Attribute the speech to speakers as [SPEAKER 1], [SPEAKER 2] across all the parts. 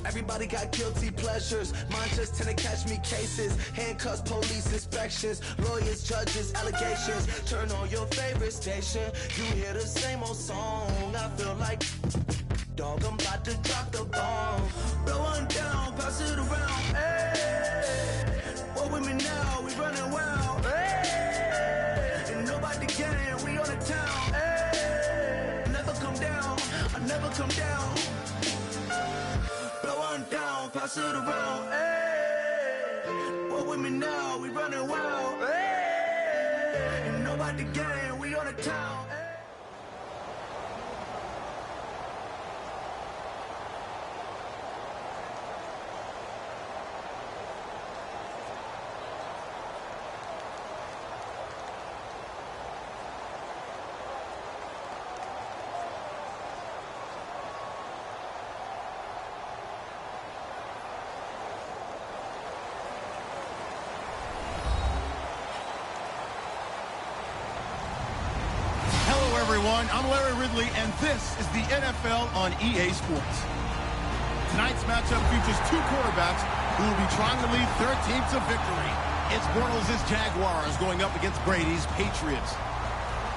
[SPEAKER 1] Everybody got guilty pleasures. Mine just tend to catch me cases. Handcuffs, police inspections, lawyers, judges, allegations. Turn on your favorite station. You hear the same old song. I feel like, dog, I'm about to drop the bomb. Blow one down, pass it around. Hey, what with me now? We running wild. Hey, and nobody can. We on the town. Hey, never come down. I never come down. Down, pass it around, hey. What with me now? We running wild, hey. Ain't nobody gang, we on the town, hey.
[SPEAKER 2] Everyone, I'm Larry Ridley, and this is the NFL on EA Sports. Tonight's matchup features two quarterbacks who will be trying to lead their team to victory. It's Bortles' Jaguars going up against Brady's Patriots.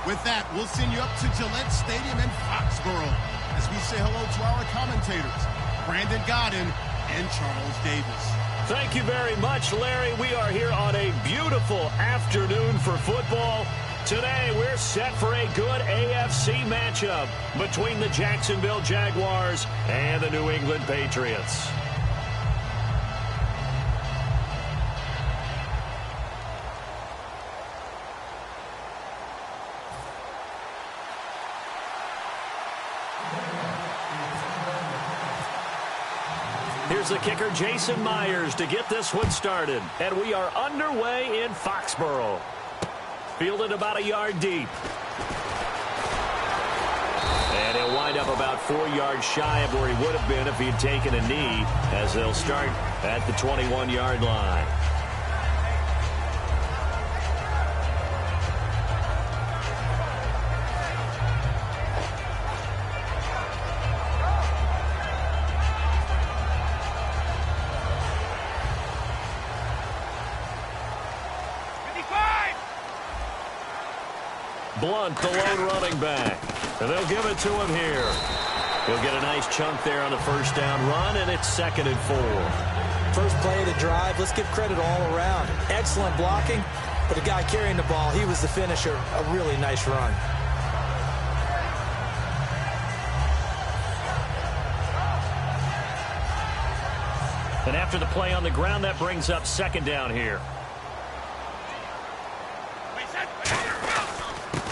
[SPEAKER 2] With that, we'll send you up to Gillette Stadium in Foxborough as we say hello to our commentators, Brandon Godden and Charles Davis.
[SPEAKER 3] Thank you very much, Larry. We are here on a beautiful afternoon for football. Today, we're set for a good AFC matchup between the Jacksonville Jaguars and the New England Patriots. Here's the kicker, Jason Myers, to get this one started. And we are underway in Foxborough. Fielded about a yard deep. And he'll wind up about 4 yards shy of where he would have been if he had taken a knee, as they'll start at the 21-yard line. Blunt, the lone running back. And they'll give it to him here. He'll get a nice chunk there on the first down run, and it's 2nd and 4.
[SPEAKER 4] First play of the drive, let's give credit all around. Excellent blocking, but the guy carrying the ball, he was the finisher. A really nice run.
[SPEAKER 3] And after the play on the ground, that brings up 2nd down here.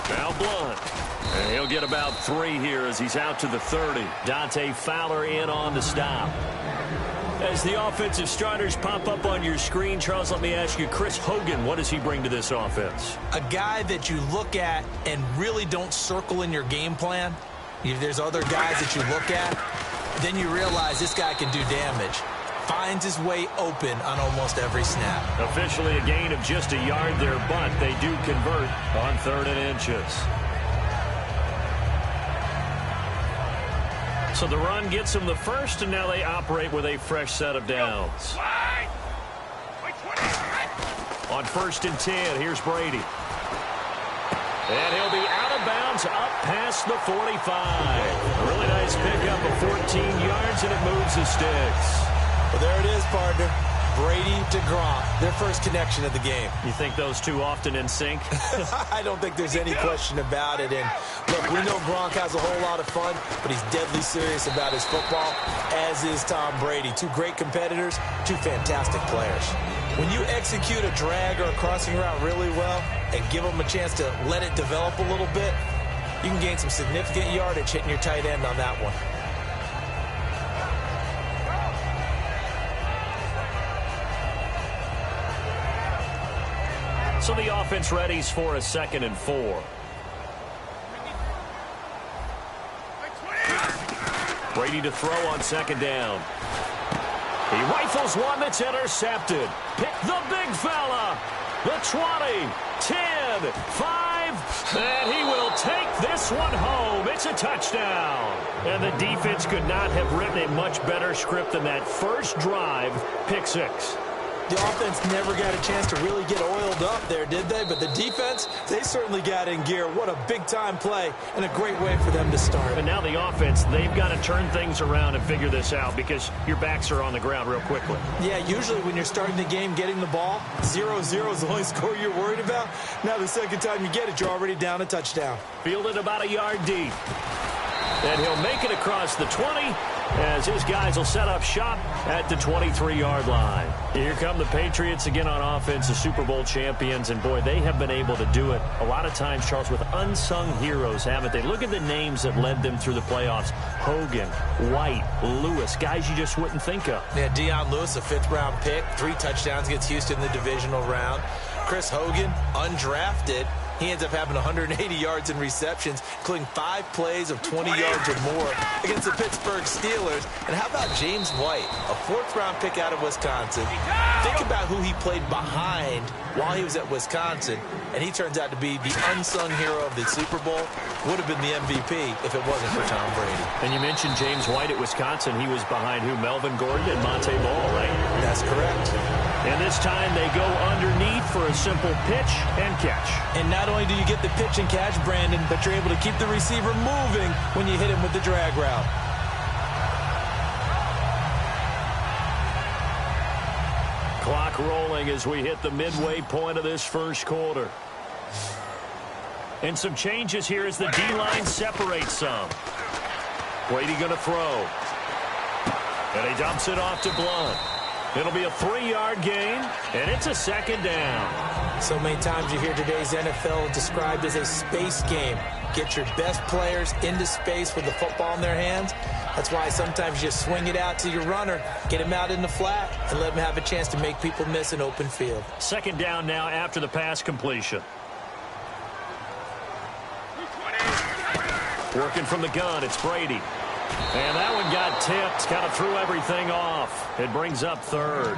[SPEAKER 3] Now Blunt. And he'll get about 3 here as he's out to the 30. Dante Fowler in on the stop. As the offensive starters pop up on your screen, Charles, let me ask you, Chris Hogan, what does he bring to this offense?
[SPEAKER 4] A guy that you look at and really don't circle in your game plan. If there's other guys that you look at, then you realize this guy can do damage. Finds his way open on almost every snap.
[SPEAKER 3] Officially a gain of just a yard there, but they do convert on 3rd and inches. So the run gets them the first, and now they operate with a fresh set of downs. On 1st and 10, here's Brady. And he'll be out of bounds up past the 45. A really nice pickup of 14 yards, and it moves the sticks.
[SPEAKER 4] Well, there it is, partner. Brady to Gronk, their first connection of the game.
[SPEAKER 3] You think those two often in sync?
[SPEAKER 4] I don't think there's any question about it. And look, we know Gronk has a whole lot of fun, but he's deadly serious about his football, as is Tom Brady. Two great competitors, two fantastic players. When you execute a drag or a crossing route really well and give them a chance to let it develop a little bit, you can gain some significant yardage hitting your tight end on that one.
[SPEAKER 3] So the offense readies for a 2nd and 4. Brady to throw on 2nd down. He rifles one that's intercepted. Pick the big fella. The 20, 10, 5, and he will take This one home. It's a touchdown. And the defense could not have written a much better script than that first drive, pick six.
[SPEAKER 4] The offense never got a chance to really get oiled up there, did they? But the defense, they certainly got in gear. What a big-time play and a great way for them to start.
[SPEAKER 3] And now the offense, they've got to turn things around and figure this out because your backs are on the ground real quickly.
[SPEAKER 4] Yeah, usually when you're starting the game, getting the ball, 0-0 is the only score you're worried about. Now the second time you get it, you're already down a touchdown.
[SPEAKER 3] Fielded about a yard deep. And he'll make it across the 20 as his guys will set up shop at the 23-yard line. Here come the Patriots again on offense, the Super Bowl champions. And, boy, they have been able to do it a lot of times, Charles, with unsung heroes, haven't they? Look at the names that led them through the playoffs. Hogan, White, Lewis, guys you just wouldn't think of.
[SPEAKER 4] Yeah, Deion Lewis, a fifth-round pick, 3 touchdowns against Houston in the divisional round. Chris Hogan, undrafted. He ends up having 180 yards in receptions, including 5 plays of 20 yards or more against the Pittsburgh Steelers. And how about James White, a 4th-round pick out of Wisconsin? Think about who he played behind while he was at Wisconsin, and he turns out to be the unsung hero of the Super Bowl. Would have been the MVP if it wasn't for Tom Brady.
[SPEAKER 3] And you mentioned James White at Wisconsin. He was behind who? Melvin Gordon and Monte Ball, right?
[SPEAKER 4] That's correct.
[SPEAKER 3] And this time they go underneath for a simple pitch and catch.
[SPEAKER 4] And not only do you get the pitch and catch, Brandon, but you're able to keep the receiver moving when you hit him with the drag route.
[SPEAKER 3] Clock rolling as we hit the midway point of this first quarter. And some changes here as the D-line separates some. Brady going to throw. And he dumps it off to Blunt. It'll be a 3-yard gain, and it's a second down.
[SPEAKER 4] So many times you hear today's NFL described as a space game. Get your best players into space with the football in their hands. That's why sometimes you swing it out to your runner, get him out in the flat, and let him have a chance to make people miss an open field.
[SPEAKER 3] Second down now after the pass completion. Working from the gun, it's Brady. And that one got tipped, kind of threw everything off. It brings up third.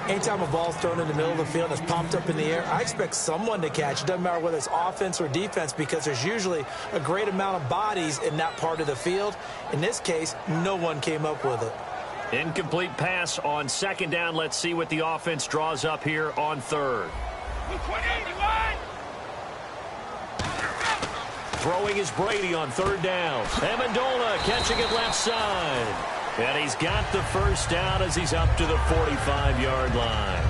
[SPEAKER 4] Anytime a ball's thrown in the middle of the field and it's pumped up in the air, I expect someone to catch. It doesn't matter whether it's offense or defense because there's usually a great amount of bodies in that part of the field. In this case, no one came up with it.
[SPEAKER 3] Incomplete pass on second down. Let's see what the offense draws up here on third. Throwing is Brady on third down. Amendola catching it left side. And he's got the first down as he's up to the 45-yard line.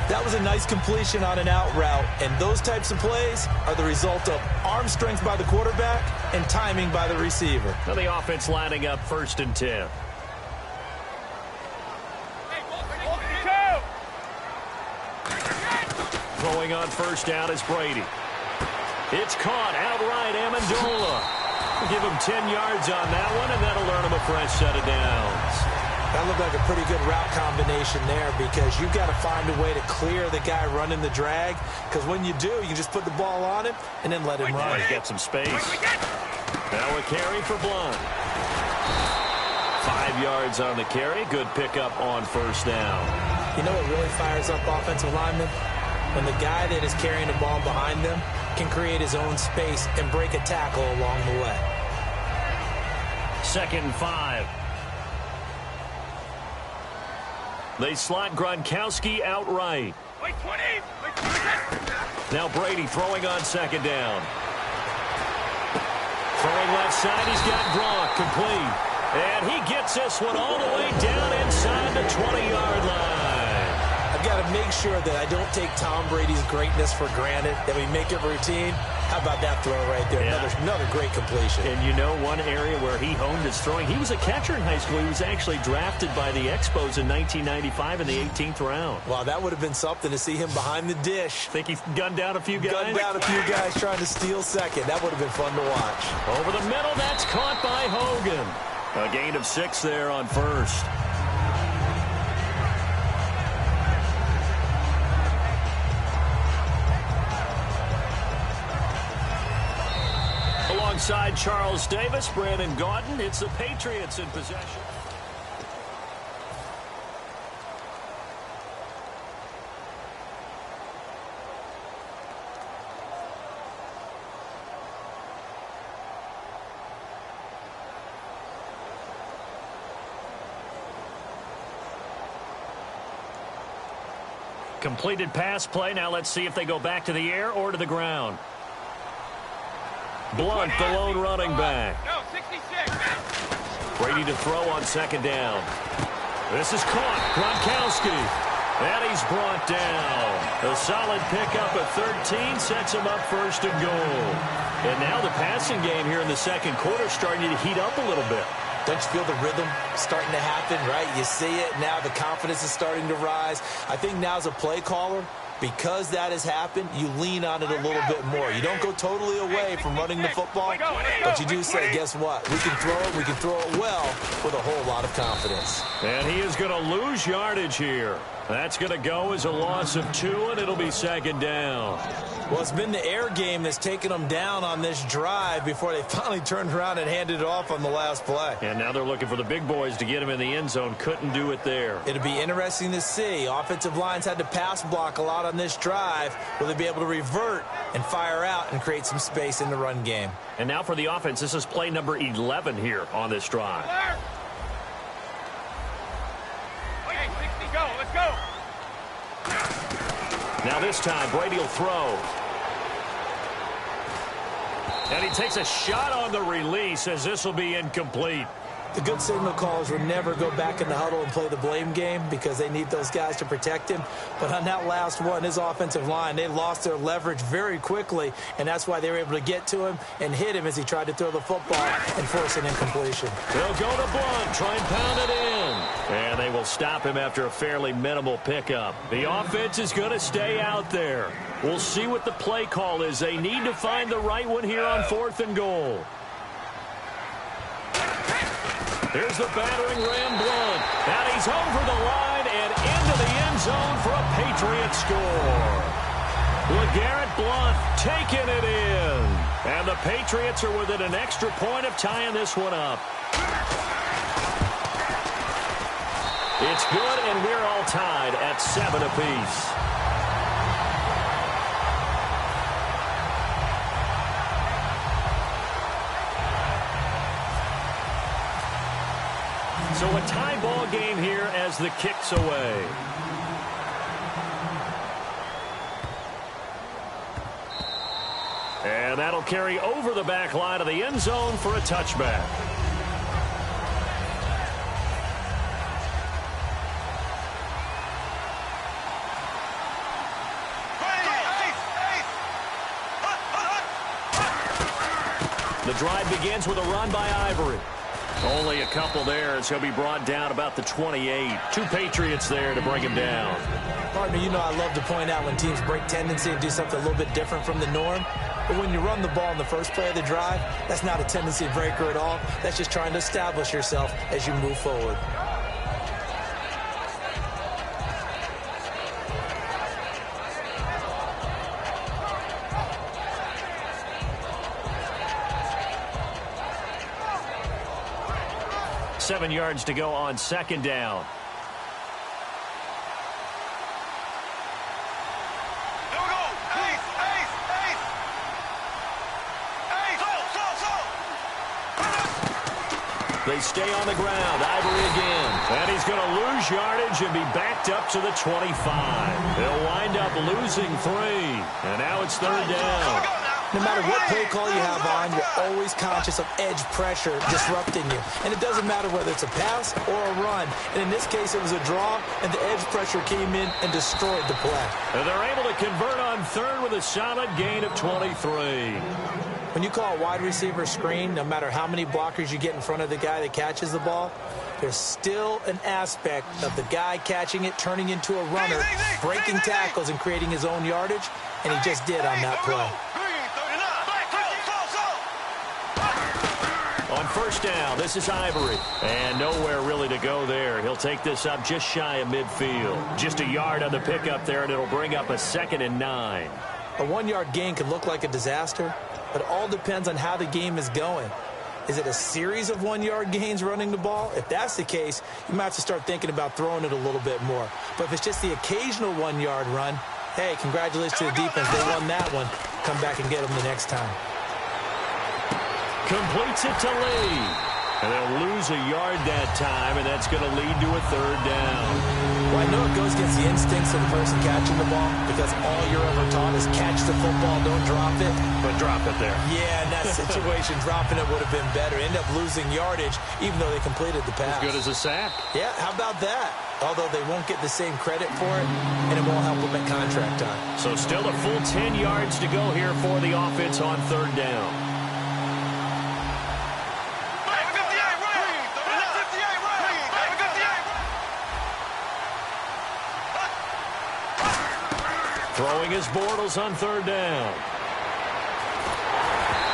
[SPEAKER 4] That was a nice completion on an out route, and those types of plays are the result of arm strength by the quarterback and timing by the receiver.
[SPEAKER 3] Now the offense lining up 1st and 10. Throwing on first down is Brady. It's caught outright, Amendola. Give him 10 yards on that one, and that'll earn him a fresh set of downs.
[SPEAKER 4] That looked like a pretty good route combination there because you've got to find a way to clear the guy running the drag because when you do, you can just put the ball on him and then let him run.
[SPEAKER 3] He's got some space. Now a carry for Blunt. 5 yards on the carry. Good pickup on first down.
[SPEAKER 4] You know what really fires up offensive linemen? When the guy that is carrying the ball behind them can create his own space and break a tackle along the way.
[SPEAKER 3] 2nd and 5. They slot Gronkowski outright. Now Brady throwing on second down. Throwing left side, he's got Gronk complete. And he gets this one all the way down inside the 20-yard line.
[SPEAKER 4] I've got to make sure that I don't take Tom Brady's greatness for granted, that we make it routine. How about that throw right there?
[SPEAKER 3] Yeah.
[SPEAKER 4] Another great completion.
[SPEAKER 3] And you know one area where he honed his throwing, he was a catcher in high school. He was actually drafted by the Expos in 1995 in the 18th round.
[SPEAKER 4] Wow, that would have been something to see him behind the dish.
[SPEAKER 3] Think he gunned down a few guys?
[SPEAKER 4] Gunned down a few guys trying to steal second. That would have been fun to watch.
[SPEAKER 3] Over the middle, that's caught by Hogan. A gain of 6 there on first. Alongside Charles Davis, Brandon Gaudin, it's the Patriots in possession. Completed pass play. Now let's see if they go back to the air or to the ground. Blunt, the lone running back.
[SPEAKER 5] No, 66.
[SPEAKER 3] Brady to throw on second down. This is caught. Gronkowski. And he's brought down. A solid pickup at 13 sets him up first and goal. And now the passing game here in the second quarter starting to heat up a little bit.
[SPEAKER 4] Don't you feel the rhythm starting to happen, right? You see it. Now the confidence is starting to rise. I think now as a play caller, because that has happened, you lean on it a little bit more. You don't go totally away from running the football, but you do say, guess what? We can throw it. We can throw it well with a whole lot of confidence.
[SPEAKER 3] And he is going to lose yardage here. That's going to go as a loss of 2, and it'll be second down.
[SPEAKER 4] Well, it's been the air game that's taken them down on this drive before they finally turned around and handed it off on the last play.
[SPEAKER 3] And now they're looking for the big boys to get him in the end zone. Couldn't do it there.
[SPEAKER 4] It'll be interesting to see. Offensive lines had to pass block a lot on this drive. Will they be able to revert and fire out and create some space in the run game?
[SPEAKER 3] And now for the offense, this is play number 11 here on this drive.
[SPEAKER 5] Okay, 60, go. Let's go.
[SPEAKER 3] Now this time, Brady will throw. And he takes a shot on the release as this will be incomplete.
[SPEAKER 4] The good signal callers will never go back in the huddle and play the blame game because they need those guys to protect him. But on that last one, his offensive line, they lost their leverage very quickly, and that's why they were able to get to him and hit him as he tried to throw the football and force an incompletion.
[SPEAKER 3] They'll go to Blunt, try and pound it in. And they will stop him after a fairly minimal pickup. The offense is going to stay out there. We'll see what the play call is. They need to find the right one here on 4th and goal. Here's the battering ram, Blunt. And he's over the line and into the end zone for a Patriot score. LeGarrette Blunt taking it in. And the Patriots are within an extra point of tying this one up. It's good, and we're all tied at 7 apiece. So a tie ball game here as the kick's away. And that'll carry over the back line of the end zone for a touchback. The drive begins with a run by Ivory. Only a couple there as he'll be brought down about the 28. 2 Patriots there to bring him down.
[SPEAKER 4] Partner, you know I love to point out when teams break tendency and do something a little bit different from the norm. But when you run the ball in the first play of the drive, that's not a tendency breaker at all. That's just trying to establish yourself as you move forward.
[SPEAKER 3] Seven yards to go on second down.
[SPEAKER 5] There we go. Ace, ace, ace. Ace.
[SPEAKER 3] They stay on the ground. Ivory again. And he's going to lose yardage and be backed up to the 25. They'll wind up losing 3. And now it's third down.
[SPEAKER 4] No matter what play call you have on, you're always conscious of edge pressure disrupting you. And it doesn't matter whether it's a pass or a run. And in this case, it was a draw, and the edge pressure came in and destroyed the play.
[SPEAKER 3] And they're able to convert on third with a solid gain of 23.
[SPEAKER 4] When you call a wide receiver screen, no matter how many blockers you get in front of the guy that catches the ball, there's still an aspect of the guy catching it, turning into a runner, breaking tackles and creating his own yardage, and he just did on that play.
[SPEAKER 3] On first down, this is Ivory. And nowhere really to go there. He'll take this up just shy of midfield. Just a yard on the pickup there, and it'll bring up a 2nd and 9.
[SPEAKER 4] A 1-yard gain could look like a disaster, but it all depends on how the game is going. Is it a series of 1-yard gains running the ball? If that's the case, you might have to start thinking about throwing it a little bit more. But if it's just the occasional 1-yard run, hey, congratulations to the defense. They won that one. Come back and get them the next time.
[SPEAKER 3] Completes it to Lee. And they'll lose a yard that time, and that's going to lead to a third down.
[SPEAKER 4] Well, I know it goes against the instincts of the person catching the ball because all you're ever taught is catch the football, don't drop it.
[SPEAKER 3] But drop it there.
[SPEAKER 4] Yeah, in that situation, dropping it would have been better. End up losing yardage, even though they completed the pass.
[SPEAKER 3] As good as a sack.
[SPEAKER 4] Yeah, how about that? Although they won't get the same credit for it, and it won't help them at contract time.
[SPEAKER 3] So still a full 10 yards to go here for the offense on third down. Throwing his Bortles on third down.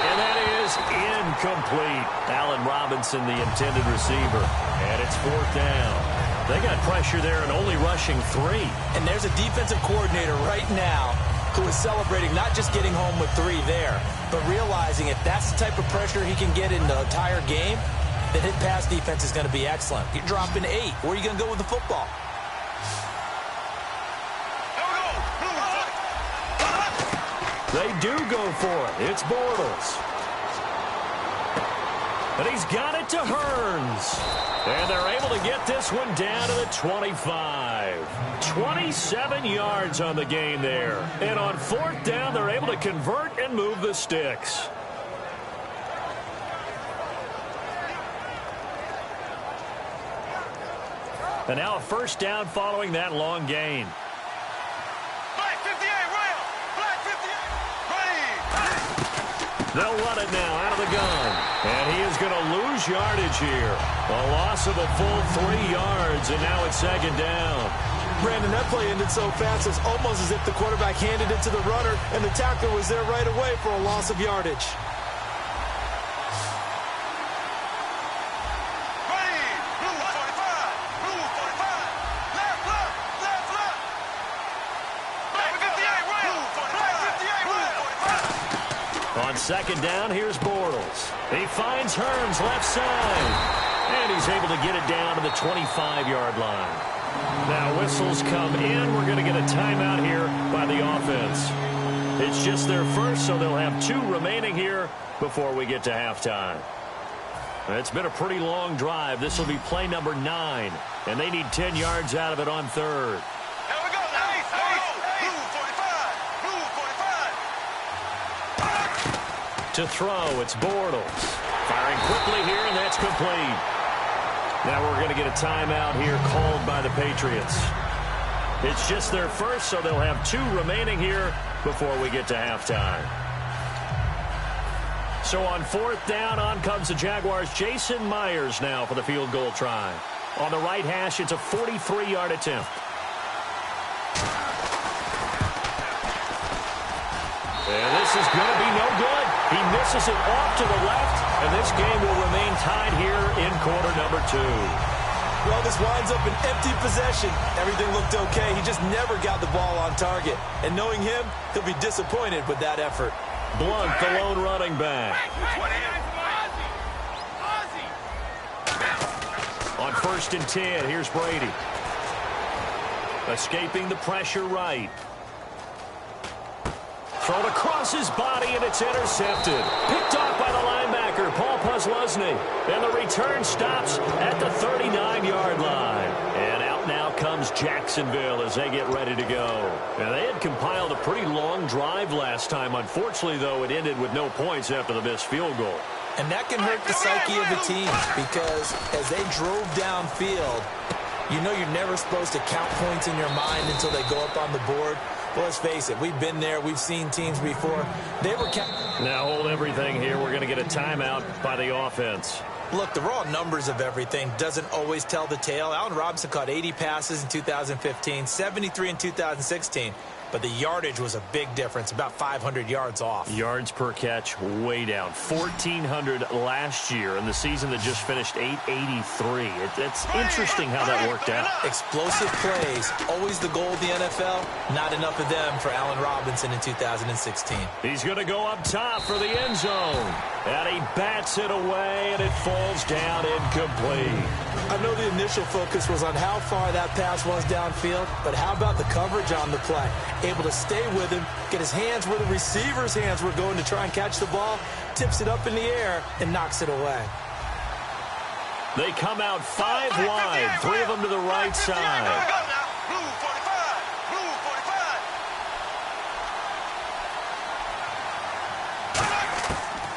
[SPEAKER 3] And that is incomplete. Allen Robinson, the intended receiver. And it's fourth down. They got pressure there and only rushing 3.
[SPEAKER 4] And there's a defensive coordinator right now who is celebrating not just getting home with 3 there, but realizing if that's the type of pressure he can get in the entire game, then his pass defense is going to be excellent. You're dropping 8. Where are you going to go with the football?
[SPEAKER 3] They do go for it. It's Bortles. And he's got it to Hearns. And they're able to get this one down to the 25. 27 yards on the game there. And on fourth down, they're able to convert and move the sticks. And now a first down following that long gain. They'll run it now out of the gun. And he is going to lose yardage here. A loss of a full 3 yards, and now it's second down.
[SPEAKER 4] Brandon, that play ended so fast, it's almost as if the quarterback handed it to the runner, and the tackler was there right away for a loss of yardage.
[SPEAKER 3] On second down, here's Bortles. He finds Hearns left side. And he's able to get it down to the 25-yard line. Now whistles come in. We're going to get a timeout here by the offense. It's just their first, so they'll have 2 remaining here before we get to halftime. It's been a pretty long drive. This will be play number 9. And they need 10 yards out of it on third. To throw, it's Bortles. Firing quickly here, and that's complete. Now we're going to get a timeout here called by the Patriots. It's just their first, so they'll have 2 remaining here before we get to halftime. So on fourth down, on comes the Jaguars' Jason Myers now for the field goal try. On the right hash, it's a 43-yard attempt. And this is going to be no good. He misses it off to the left, and this game will remain tied here in quarter number 2.
[SPEAKER 4] Well, this winds up an empty possession. Everything looked okay. He just never got the ball on target. And knowing him, he'll be disappointed with that effort.
[SPEAKER 3] Blunt, the lone running back. On first and 10, here's Brady. Escaping the pressure right. Thrown across his body, and it's intercepted. Picked off by the linebacker, Paul Posluszny. And the return stops at the 39-yard line. And out now comes Jacksonville as they get ready to go. Now, they had compiled a pretty long drive last time. Unfortunately, though, it ended with no points after the missed field goal. And that can hurt the psyche of the team because as they drove downfield, you know you're never supposed to count points in your mind until they go up on the board. Well, let's face it, we've been there. We've seen teams before. They were now hold everything here. We're going to get a timeout by the offense. Look, the raw numbers of everything doesn't always tell the tale. Allen Robinson caught 80 passes in 2015, 73 in 2016. But the yardage was a big difference, about 500 yards off. Yards per catch way down. 1,400 last year in the season that just finished 883. It's interesting how that worked out. Explosive plays, always the goal of the NFL. Not enough of them for Allen Robinson in 2016. He's going to go up top for the end zone. And he bats it away, and it falls down incomplete. I know the initial focus was on how far that pass was downfield, but how about the coverage on the play? Able to stay with him, get his hands where the receiver's hands were going to try and catch the ball, tips it up in the air, and knocks it away. They come out 5 wide, 3 of them to the right side.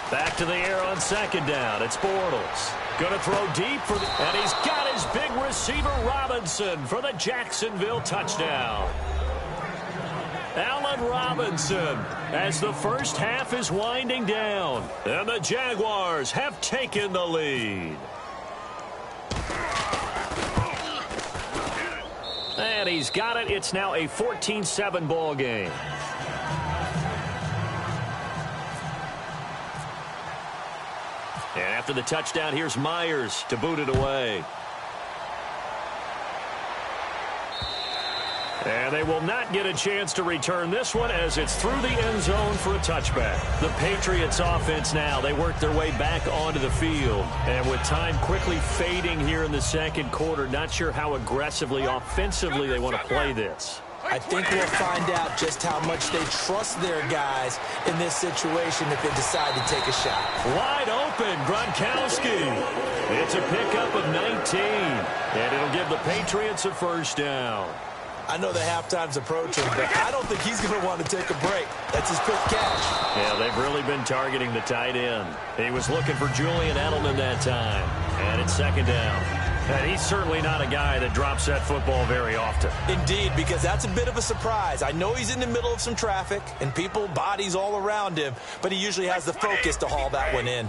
[SPEAKER 3] Back to the air on second down. It's Bortles. Going to throw deep and he's got his big receiver Robinson for the Jacksonville touchdown. Allen Robinson as the first half is winding down. And the Jaguars have taken the lead. And he's got it. It's now a 14-7 ball game. And after the touchdown, here's Myers to boot it away. And they will not get a chance to return this one as it's through the end zone for a touchback. The Patriots offense now, they work their way back onto the field. And with time quickly fading here in the second quarter, not sure how aggressively, offensively they want to play this.
[SPEAKER 4] I think we'll find out just how much they trust their guys in this situation if they decide to take a shot.
[SPEAKER 3] Wide open, Gronkowski. It's a pickup of 19, and it'll give the Patriots a first down.
[SPEAKER 4] I know the halftime's approaching, but I don't think he's going to want to take a break. That's his quick catch.
[SPEAKER 3] Yeah, they've really been targeting the tight end. He was looking for Julian Edelman that time, and it's second down. And he's certainly not a guy that drops that football very often.
[SPEAKER 4] Indeed, because that's a bit of a surprise. I know he's in the middle of some traffic and people, bodies all around him, but he usually has the focus to haul that one in.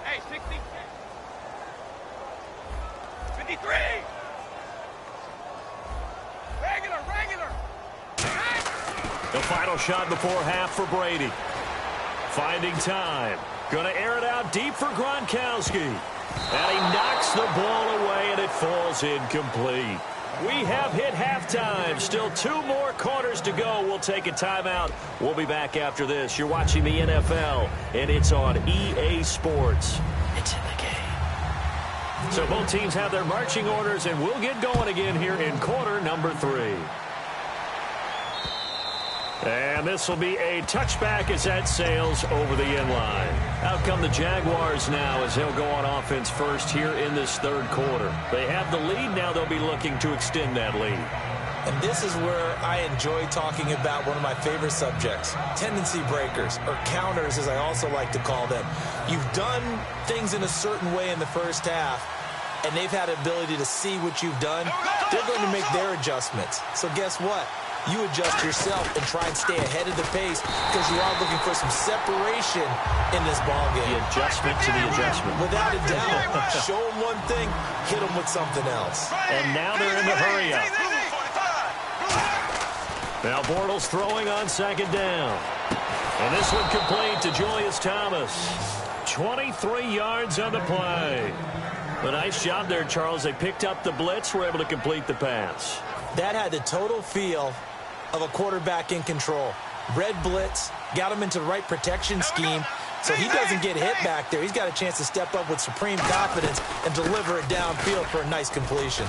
[SPEAKER 5] Hey, 60. 53. Regular.
[SPEAKER 3] The final shot before half for Brady. Finding time. Going to air it out deep for Gronkowski. And he knocks the ball away, and it falls incomplete. We have hit halftime. Still 2 more quarters to go. We'll take a timeout. We'll be back after this. You're watching the NFL, and it's on EA Sports. It's in the game. So both teams have their marching orders, and we'll get going again here in quarter number 3. And this will be a touchback as that sails over the end line. Out come the Jaguars now as they'll go on offense first here in this third quarter. They have the lead. Now they'll be looking to extend that lead.
[SPEAKER 4] And this is where I enjoy talking about one of my favorite subjects, tendency breakers, or counters as I also like to call them. You've done things in a certain way in the first half, and they've had the ability to see what you've done. They're going to make their adjustments. So guess what? You adjust yourself and try and stay ahead of the pace because you are looking for some separation in this ballgame.
[SPEAKER 3] The adjustment to the adjustment.
[SPEAKER 4] Without a doubt. Show them one thing, hit them with something else.
[SPEAKER 3] And now they're in the hurry-up. Now Bortles throwing on second down. And this one complete to Julius Thomas. 23 yards on the play. A nice job there, Charles. They picked up the blitz, were able to complete the pass.
[SPEAKER 4] That had the total feel of a quarterback in control. Red blitz, got him into the right protection scheme, so he doesn't get hit back there. He's got a chance to step up with supreme confidence and deliver it downfield for a nice completion.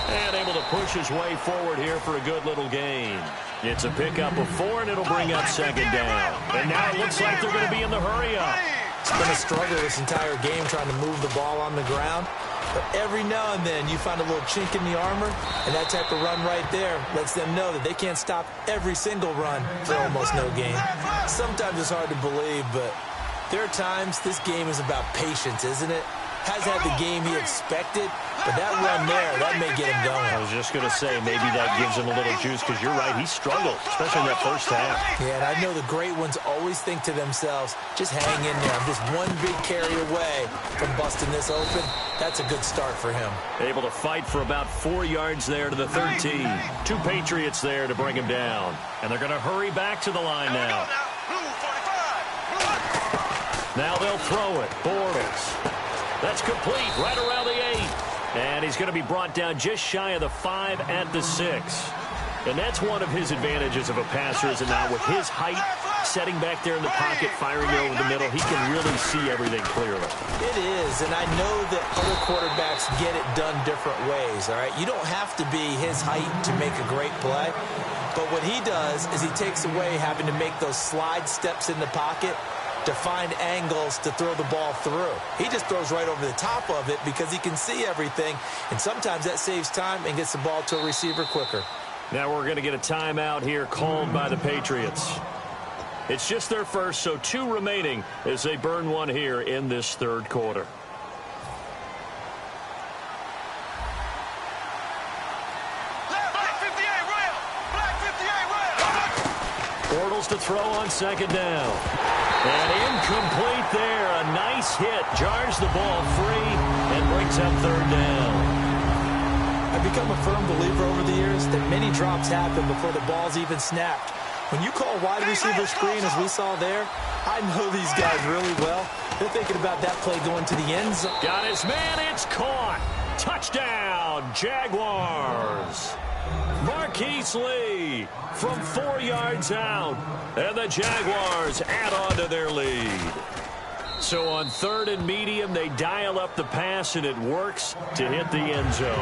[SPEAKER 3] And able to push his way forward here for a good little gain. It's a pickup of 4, and it'll bring up second down. And now it looks like they're going to be in the hurry-up.
[SPEAKER 4] It's been a struggle this entire game trying to move the ball on the ground. But every now and then you find a little chink in the armor, and that type of run right there lets them know that they can't stop every single run for almost no gain. Sometimes it's hard to believe, but there are times this game is about patience, isn't it? Has had the game he expected, but that run there, that may get him going.
[SPEAKER 3] I was just going to say, maybe that gives him a little juice, because you're right, he struggled, especially in that first half.
[SPEAKER 4] Yeah, and I know the great ones always think to themselves, just hang in there. I'm just one big carry away from busting this open. That's a good start for him.
[SPEAKER 3] Able to fight for about 4 yards there to the 13. 2 Patriots there to bring him down. And they're going to hurry back to the line now. Now they'll throw it. Bortles. That's complete right around the 8. And he's going to be brought down just shy of the 5 at the 6. And that's one of his advantages of a passer, is it not? With his height, setting back there in the pocket, firing over the middle, he can really see everything clearly.
[SPEAKER 4] It is, and I know that other quarterbacks get it done different ways, all right? You don't have to be his height to make a great play. But what he does is he takes away having to make those slide steps in the pocket to find angles to throw the ball through. He just throws right over the top of it because he can see everything, and sometimes that saves time and gets the ball to a receiver quicker.
[SPEAKER 3] Now we're going to get a timeout here called by the Patriots. It's just their first, so 2 remaining as they burn one here in this third quarter. Bortles to throw on second down. And incomplete there. A nice hit. Jars the ball free and brings up third down.
[SPEAKER 4] I've become a firm believer over the years that many drops happen before the ball's even snapped. When you call wide receiver screen, as we saw there, I know these guys really well. They're thinking about that play going to the end zone.
[SPEAKER 3] Got his man. It's caught. Touchdown, Jaguars. Marquise Lee from 4 yards out. And the Jaguars add on to their lead. So on 3rd and medium, they dial up the pass, and it works to hit the end zone.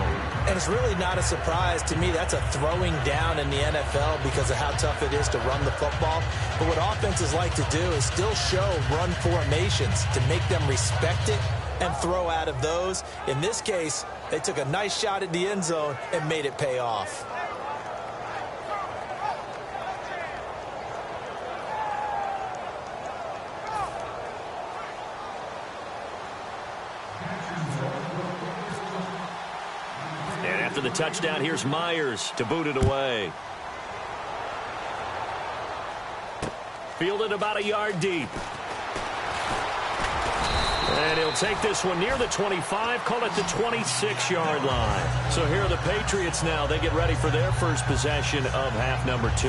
[SPEAKER 4] And it's really not a surprise to me. That's a throwing down in the NFL because of how tough it is to run the football. But what offenses like to do is still show run formations to make them respect it and throw out of those. In this case, they took a nice shot at the end zone and made it pay off.
[SPEAKER 3] After the touchdown, here's Myers to boot it away. Fielded about a yard deep. And he'll take this one near the 25, call it the 26-yard line. So here are the Patriots now. They get ready for their first possession of half number 2.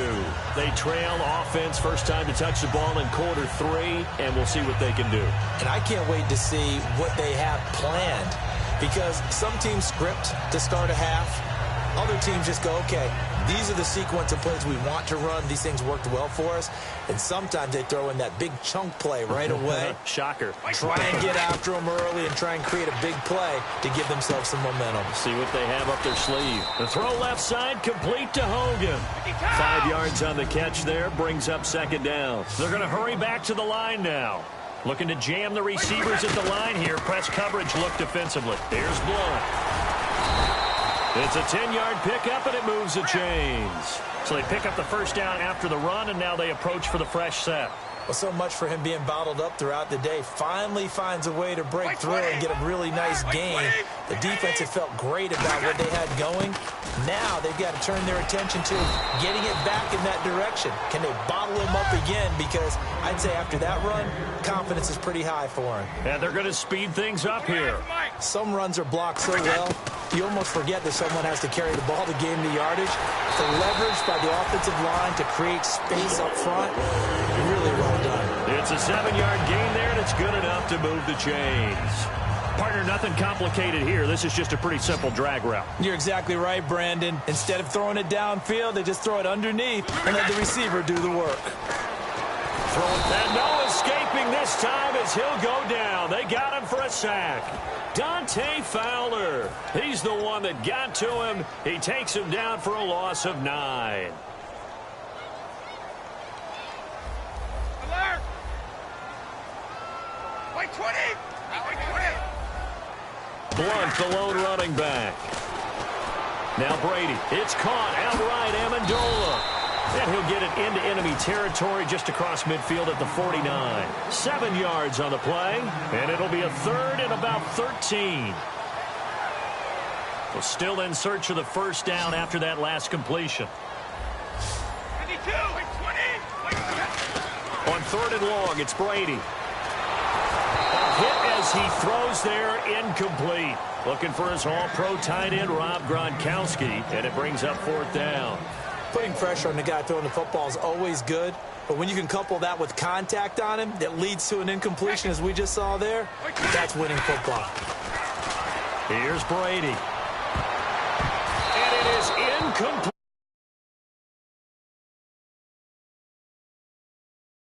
[SPEAKER 3] They trail offense, first time to touch the ball in quarter 3, and we'll see what they can do.
[SPEAKER 4] And I can't wait to see what they have planned. Because some teams script to start a half. Other teams just go, okay, these are the sequence of plays we want to run. These things worked well for us. And sometimes they throw in that big chunk play right away.
[SPEAKER 3] Shocker.
[SPEAKER 4] Try and get after them early and try and create a big play to give themselves some momentum.
[SPEAKER 3] See what they have up their sleeve. The throw left side, complete to Hogan. 5 yards on the catch there, brings up second down. They're going to hurry back to the line now. Looking to jam the receivers at the line here. Press coverage look defensively. Here's Blunt. It's a 10-yard pickup, and it moves the chains. So they pick up the first down after the run, and now they approach for the fresh set.
[SPEAKER 4] Well, so much for him being bottled up throughout the day. Finally finds a way to break through and get a really nice gain. The defense had felt great about what they had going. Now they've got to turn their attention to getting it back in that direction. Can they bottle him up again? Because I'd say after that run, confidence is pretty high for him.
[SPEAKER 3] And they're going to speed things up here.
[SPEAKER 4] Some runs are blocked so well, you almost forget that someone has to carry the ball to gain the yardage. The leverage by the offensive line to create space up front, really well done.
[SPEAKER 3] It's a 7-yard gain there, and it's good enough to move the chains. Partner, nothing complicated here. This is just a pretty simple drag route.
[SPEAKER 4] You're exactly right, Brandon. Instead of throwing it downfield, they just throw it underneath and let the receiver do the work.
[SPEAKER 3] And no escaping this time as he'll go down. They got him for a sack. Dante Fowler. He's the one that got to him. He takes him down for a loss of 9.
[SPEAKER 5] Alert! White 20! White 20!
[SPEAKER 3] Blunt, the lone running back. Now Brady. It's caught outright. Amendola. And he'll get it into enemy territory just across midfield at the 49. 7 yards on the play. And it'll be a third and about 13. Well, still in search of the first down after that last completion.
[SPEAKER 5] 52! White 20!
[SPEAKER 3] On 3rd and long, it's Brady. A hit as he throws there, incomplete. Looking for his all-pro tight end, Rob Gronkowski. And it brings up 4th down.
[SPEAKER 4] Putting pressure on the guy throwing the football is always good, but when you can couple that with contact on him that leads to an incompletion, as we just saw there, that's winning football.
[SPEAKER 3] Here's Brady. And it is incomplete.